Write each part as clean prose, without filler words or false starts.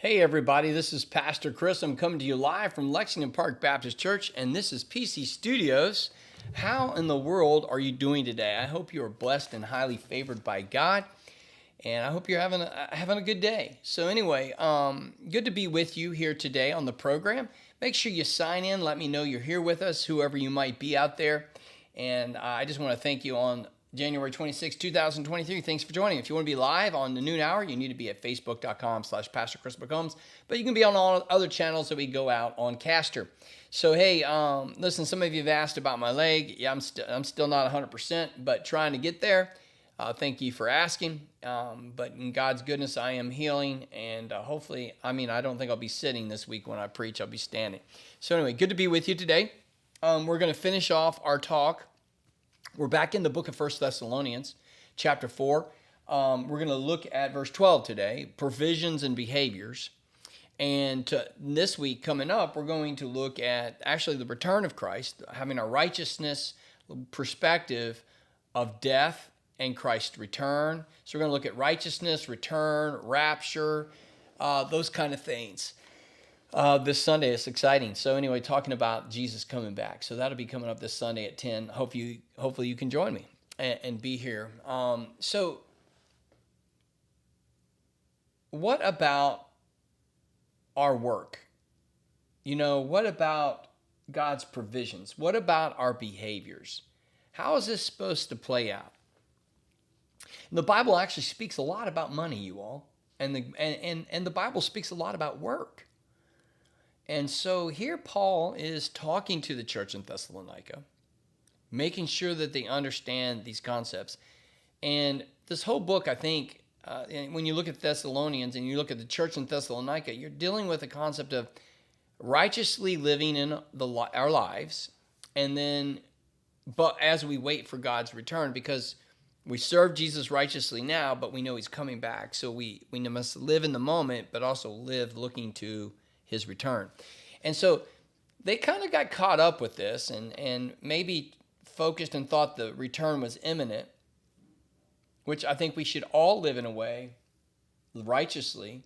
Hey everybody, this is Pastor Chris. I'm coming to you live from Lexington Park Baptist Church, and this is PC Studios. How in the world are you doing today? I hope you are blessed and highly favored by God, and I hope you're having a good day. So anyway, good to be with you here today on the program. Make sure you sign in. Let me know you're here with us, whoever you might be out there. And I just want to thank you on January 26, 2023. Thanks for joining. If you want to be live on the noon hour, you need to be at facebook.com/Pastor Chris McCombs. But you can be on all other channels that we go out on Caster. So, hey, listen, some of you have asked about my leg. Yeah, I'm still not 100%, but trying to get there. Thank you for asking. But in God's goodness, I am healing. And hopefully, I don't think I'll be sitting this week when I preach. I'll be standing. So anyway, good to be with you today. We're going to finish off our talk. We're back in the book of 1 Thessalonians, chapter 4. We're going to look at verse 12 today, provisions and behaviors. And this week coming up, we're going to look at actually the return of Christ, having a righteousness perspective of death and Christ's return. So we're going to look at righteousness, return, rapture, those kind of things. This Sunday is exciting. So anyway, talking about Jesus coming back. So that'll be coming up this Sunday at 10. Hopefully you can join me and be here. So what about our work? What about God's provisions? What about our behaviors? How is this supposed to play out? And the Bible actually speaks a lot about money, you all. And the Bible speaks a lot about work. And so here Paul is talking to the church in Thessalonica, making sure that they understand these concepts. And this whole book, I think, when you look at Thessalonians and you look at the church in Thessalonica, you're dealing with the concept of righteously living in our lives, and then, but as we wait for God's return, because we serve Jesus righteously now, but we know he's coming back. So we must live in the moment, but also live looking to his return. And so they kind of got caught up with this and maybe focused and thought the return was imminent, which I think we should all live in a way righteously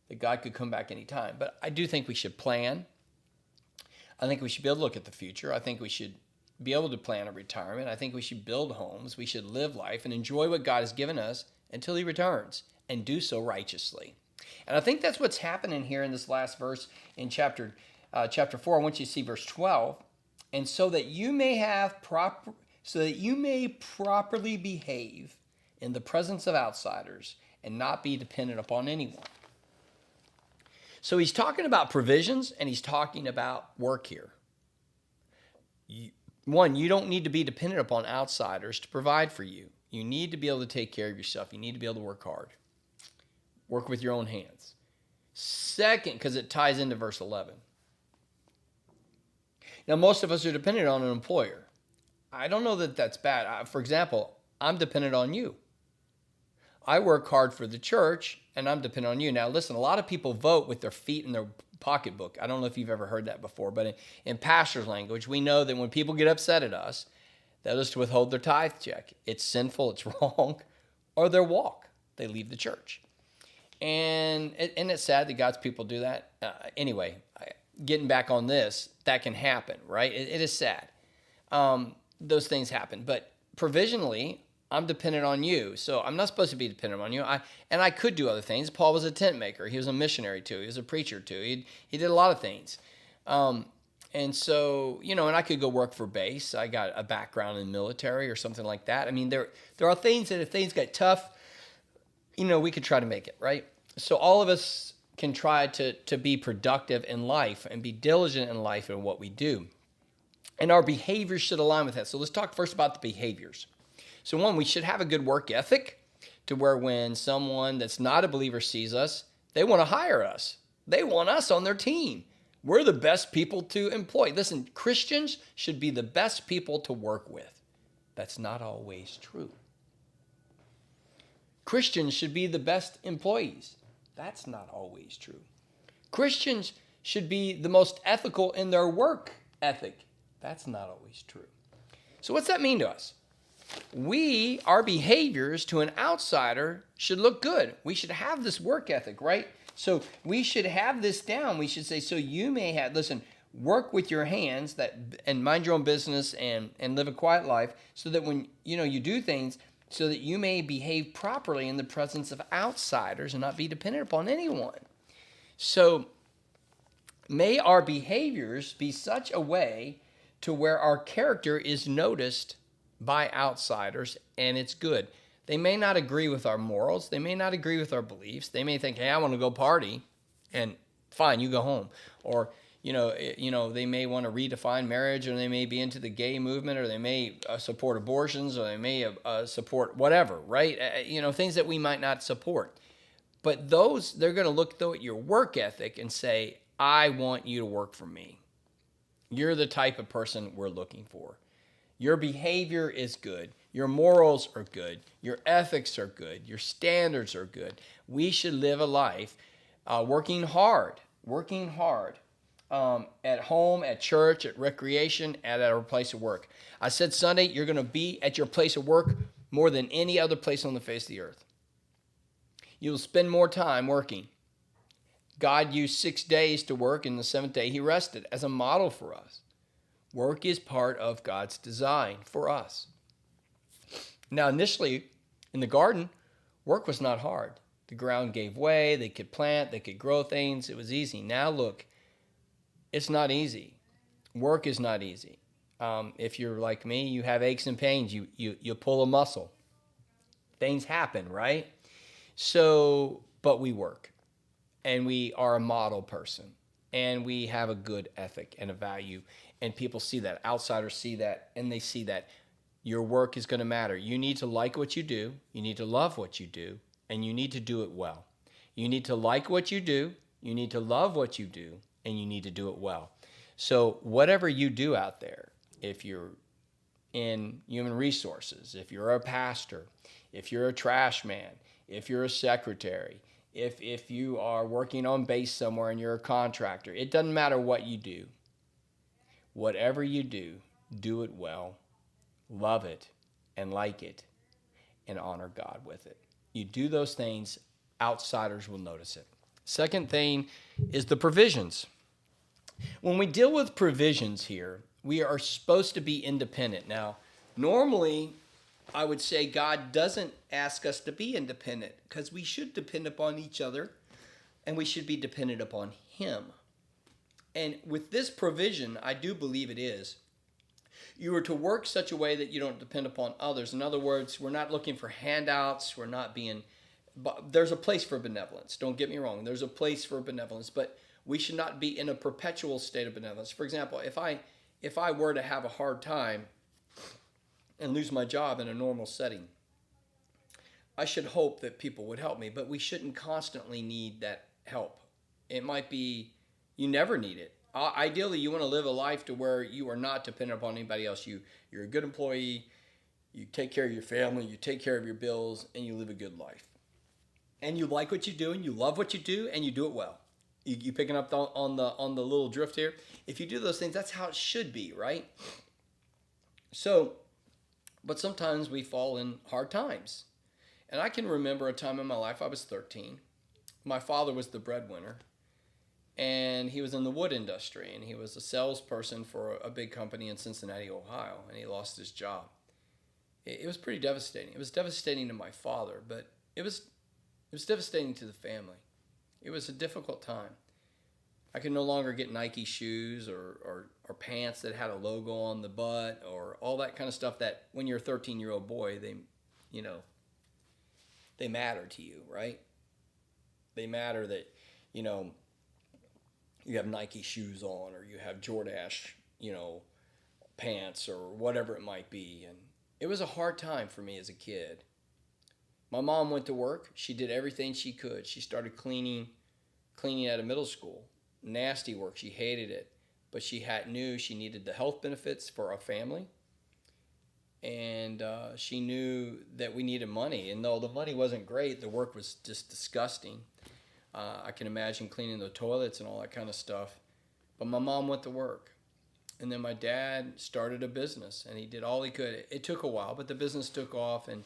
that God could come back anytime. But I do think we should plan. I think we should be able to look at the future. I think we should be able to plan a retirement. I think we should build homes. We should live life and enjoy what God has given us until he returns, and do so righteously. And I think that's what's happening here in this last verse in chapter 4. I want you to see verse 12. And so that you may properly behave in the presence of outsiders and not be dependent upon anyone. So he's talking about provisions and he's talking about work here. One, you don't need to be dependent upon outsiders to provide for you. You need to be able to take care of yourself. You need to be able to work hard. Work with your own hands. Second, because it ties into verse 11. Now, most of us are dependent on an employer. I don't know that that's bad. For example, I'm dependent on you. I work hard for the church, and I'm dependent on you. Now, listen, a lot of people vote with their feet in their pocketbook. I don't know if you've ever heard that before, but in pastor's language, we know that when people get upset at us, that is to withhold their tithe check. It's sinful, it's wrong, or their walk. They leave the church. And it's sad that God's people do that. Anyway, getting back on this, that can happen, right? It is sad. Those things happen. But provisionally, I'm dependent on you. So I'm not supposed to be dependent on you. I could do other things. Paul was a tent maker. He was a missionary too. He was a preacher too. He did a lot of things. And so, and I could go work for base. I got a background in military or something like that. There are things that if things get tough, we could try to make it, right? So all of us can try to be productive in life and be diligent in life in what we do. And our behaviors should align with that. So let's talk first about the behaviors. So one, we should have a good work ethic to where when someone that's not a believer sees us, they want to hire us. They want us on their team. We're the best people to employ. Listen, Christians should be the best people to work with. That's not always true. Christians should be the best employees. That's not always true. Christians should be the most ethical in their work ethic. That's not always true. So what's that mean to us? Our behaviors to an outsider should look good. We should have this work ethic, right? So we should have this down. We should say, so you may have, listen, work with your hands and mind your own business and live a quiet life so that when, you do things so that you may behave properly in the presence of outsiders and not be dependent upon anyone. So may our behaviors be such a way to where our character is noticed by outsiders and it's good. They may not agree with our morals. They may not agree with our beliefs. They may think, hey, I want to go party, and fine, you go home. Or, they may want to redefine marriage, or they may be into the gay movement, or they may support abortions, or they may support whatever, right? Things that we might not support. But they're going to look, though, at your work ethic and say, I want you to work for me. You're the type of person we're looking for. Your behavior is good. Your morals are good. Your ethics are good. Your standards are good. We should live a life working hard at home, at church, at recreation, and at our place of work. I said Sunday, you're going to be at your place of work more than any other place on the face of the earth. You'll spend more time working. God used 6 days to work, and the seventh day he rested as a model for us. Work is part of God's design for us. Now, initially, in the garden, work was not hard. The ground gave way, they could plant, they could grow things, it was easy. Now look, it's not easy. Work is not easy. If you're like me, you have aches and pains, you pull a muscle. Things happen, right? So, but we work, and we are a model person, and we have a good ethic and a value, and people see that. Outsiders see that, and they see that. Your work is going to matter. You need to like what you do. You need to love what you do. And you need to do it well. You need to like what you do. You need to love what you do. And you need to do it well. So whatever you do out there, if you're in human resources, if you're a pastor, if you're a trash man, if you're a secretary, if you are working on base somewhere and you're a contractor, it doesn't matter what you do. Whatever you do it well. Love it and like it and honor God with it. You do those things, outsiders will notice it. Second thing is the provisions. When we deal with provisions here, we are supposed to be independent. Now, normally, I would say God doesn't ask us to be independent because we should depend upon each other and we should be dependent upon Him. And with this provision, I do believe it is. You are to work such a way that you don't depend upon others. In other words, we're not looking for handouts. We're not being... There's a place for benevolence. Don't get me wrong. There's a place for benevolence, but we should not be in a perpetual state of benevolence. For example, if I were to have a hard time and lose my job in a normal setting, I should hope that people would help me, but we shouldn't constantly need that help. It might be you never need it. Ideally, you want to live a life to where you are not dependent upon anybody else. You're a good employee, you take care of your family, you take care of your bills, and you live a good life. And you like what you do, and you love what you do, and you do it well. You picking up on the little drift here? If you do those things, that's how it should be, right? So, but sometimes we fall in hard times. And I can remember a time in my life, I was 13. My father was the breadwinner. And he was in the wood industry, and he was a salesperson for a big company in Cincinnati, Ohio, and he lost his job. It was pretty devastating. It was devastating to my father, but it was devastating to the family. It was a difficult time. I could no longer get Nike shoes or pants that had a logo on the butt or all that kind of stuff that when you're a 13-year-old boy, they matter to you, right? They matter that, you have Nike shoes on or you have Jordache, pants or whatever it might be. And it was a hard time for me as a kid. My mom went to work. She did everything she could. She started cleaning at a middle school. Nasty work. She hated it. But she knew she needed the health benefits for our family. And she knew that we needed money. And though the money wasn't great, the work was just disgusting. I can imagine cleaning the toilets and all that kind of stuff. But my mom went to work. And then my dad started a business, and he did all he could. It took a while, but the business took off. And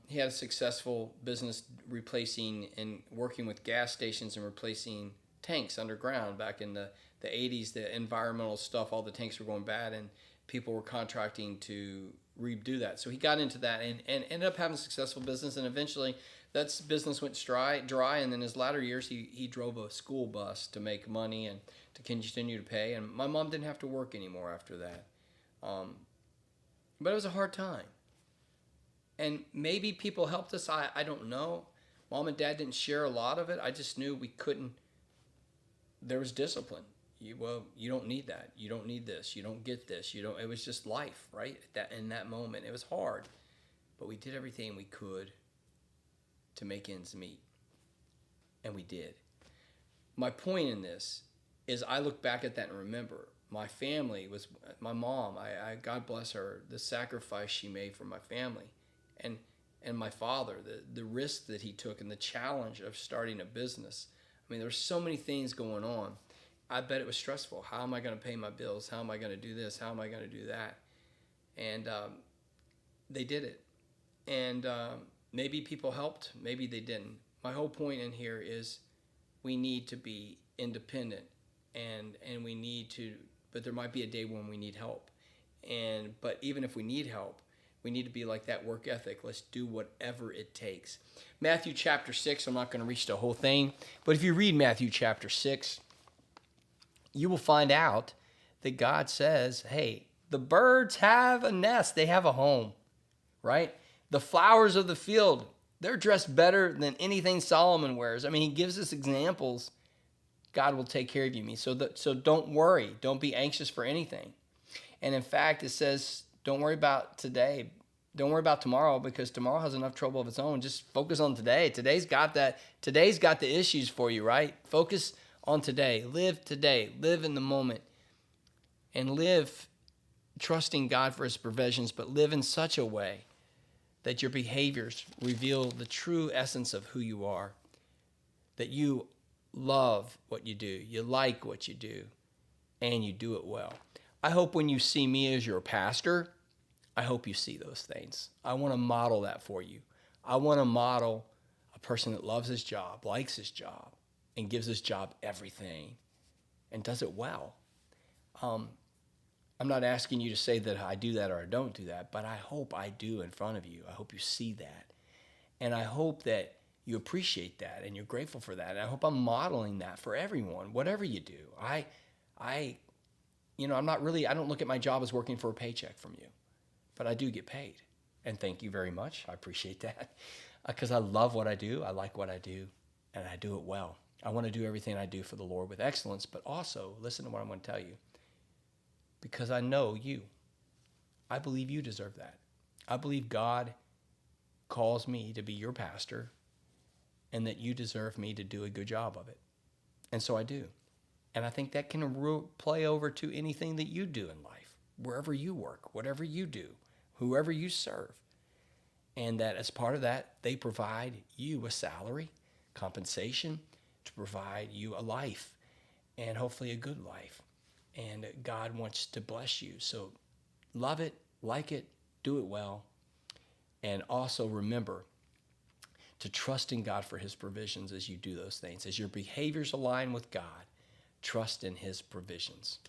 He had a successful business replacing and working with gas stations and replacing tanks underground back in the 80s. The environmental stuff, all the tanks were going bad, and people were contracting to redo that. So he got into that and ended up having a successful business, and eventually that business went dry. And in his latter years, he drove a school bus to make money and to continue to pay. And my mom didn't have to work anymore after that. But it was a hard time. And maybe people helped us. I don't know. Mom and Dad didn't share a lot of it. I just knew we couldn't. There was discipline. You don't need that. You don't need this. You don't get this. You don't. It was just life, right? In that moment, it was hard, but we did everything we could to make ends meet, and we did. My point in this is, I look back at that and remember my family was my mom. I God bless her, the sacrifice she made for my family, and my father, the risk that he took, and the challenge of starting a business. I mean, there's so many things going on. I bet it was stressful. How am I going to pay my bills? How am I going to do this? How am I going to do that? And they did it. And maybe people helped. Maybe they didn't. My whole point in here is we need to be independent, and we need to. But there might be a day when we need help. But even if we need help, we need to be like that work ethic. Let's do whatever it takes. Matthew chapter 6. I'm not going to reach the whole thing, but if you read Matthew chapter 6. You will find out that God says, hey, the birds have a nest. They have a home, right? The flowers of the field, they're dressed better than anything Solomon wears. I mean, he gives us examples. God will take care of you. So don't worry. Don't be anxious for anything. And in fact, it says, don't worry about today. Don't worry about tomorrow, because tomorrow has enough trouble of its own. Just focus on today. Today's got that. Today's got the issues for you, right? Focus on today. Live today. Live in the moment. And live trusting God for his provisions, but live in such a way that your behaviors reveal the true essence of who you are. That you love what you do. You like what you do. And you do it well. I hope when you see me as your pastor, I hope you see those things. I want to model that for you. I want to model a person that loves his job, likes his job, and gives his job everything, and does it well. I'm not asking you to say that I do that or I don't do that, but I hope I do in front of you. I hope you see that. And I hope that you appreciate that and you're grateful for that. And I hope I'm modeling that for everyone, whatever you do. I don't look at my job as working for a paycheck from you, but I do get paid. And thank you very much. I appreciate that because I love what I do. I like what I do, and I do it well. I want to do everything I do for the Lord with excellence, but also, listen to what I'm going to tell you, because I know you. I believe you deserve that. I believe God calls me to be your pastor, and that you deserve me to do a good job of it. And so I do. And I think that can play over to anything that you do in life, wherever you work, whatever you do, whoever you serve. And that as part of that, they provide you a salary, compensation, to provide you a life, and hopefully a good life. And God wants to bless you. So love it, like it, do it well. And also remember to trust in God for his provisions as you do those things. As your behaviors align with God, trust in his provisions.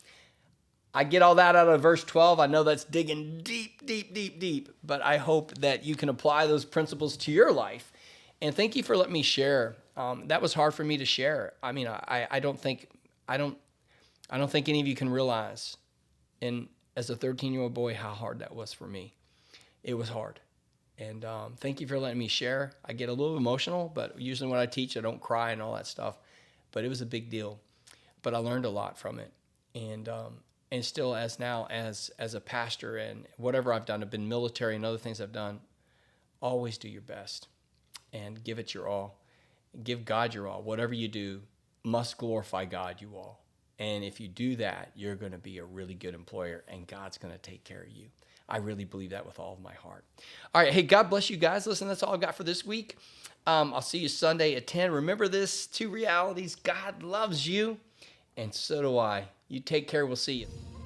I get all that out of verse 12. I know that's digging deep, deep, deep, deep, but I hope that you can apply those principles to your life. And thank you for letting me share. That was hard for me to share. I mean, I don't think any of you can realize, as a 13-year-old boy, how hard that was for me. It was hard. And thank you for letting me share. I get a little emotional, but usually when I teach, I don't cry and all that stuff. But it was a big deal. But I learned a lot from it. And still, as a pastor and whatever I've done, I've been military and other things I've done, always do your best and give it your all. Give God your all. Whatever you do must glorify God, you all. And if you do that, you're going to be a really good employer, and God's going to take care of you. I really believe that with all of my heart. All right. Hey, God bless you guys. Listen, that's all I've got for this week. I'll see you Sunday at 10. Remember this, 2 realities. God loves you, and so do I. You take care. We'll see you.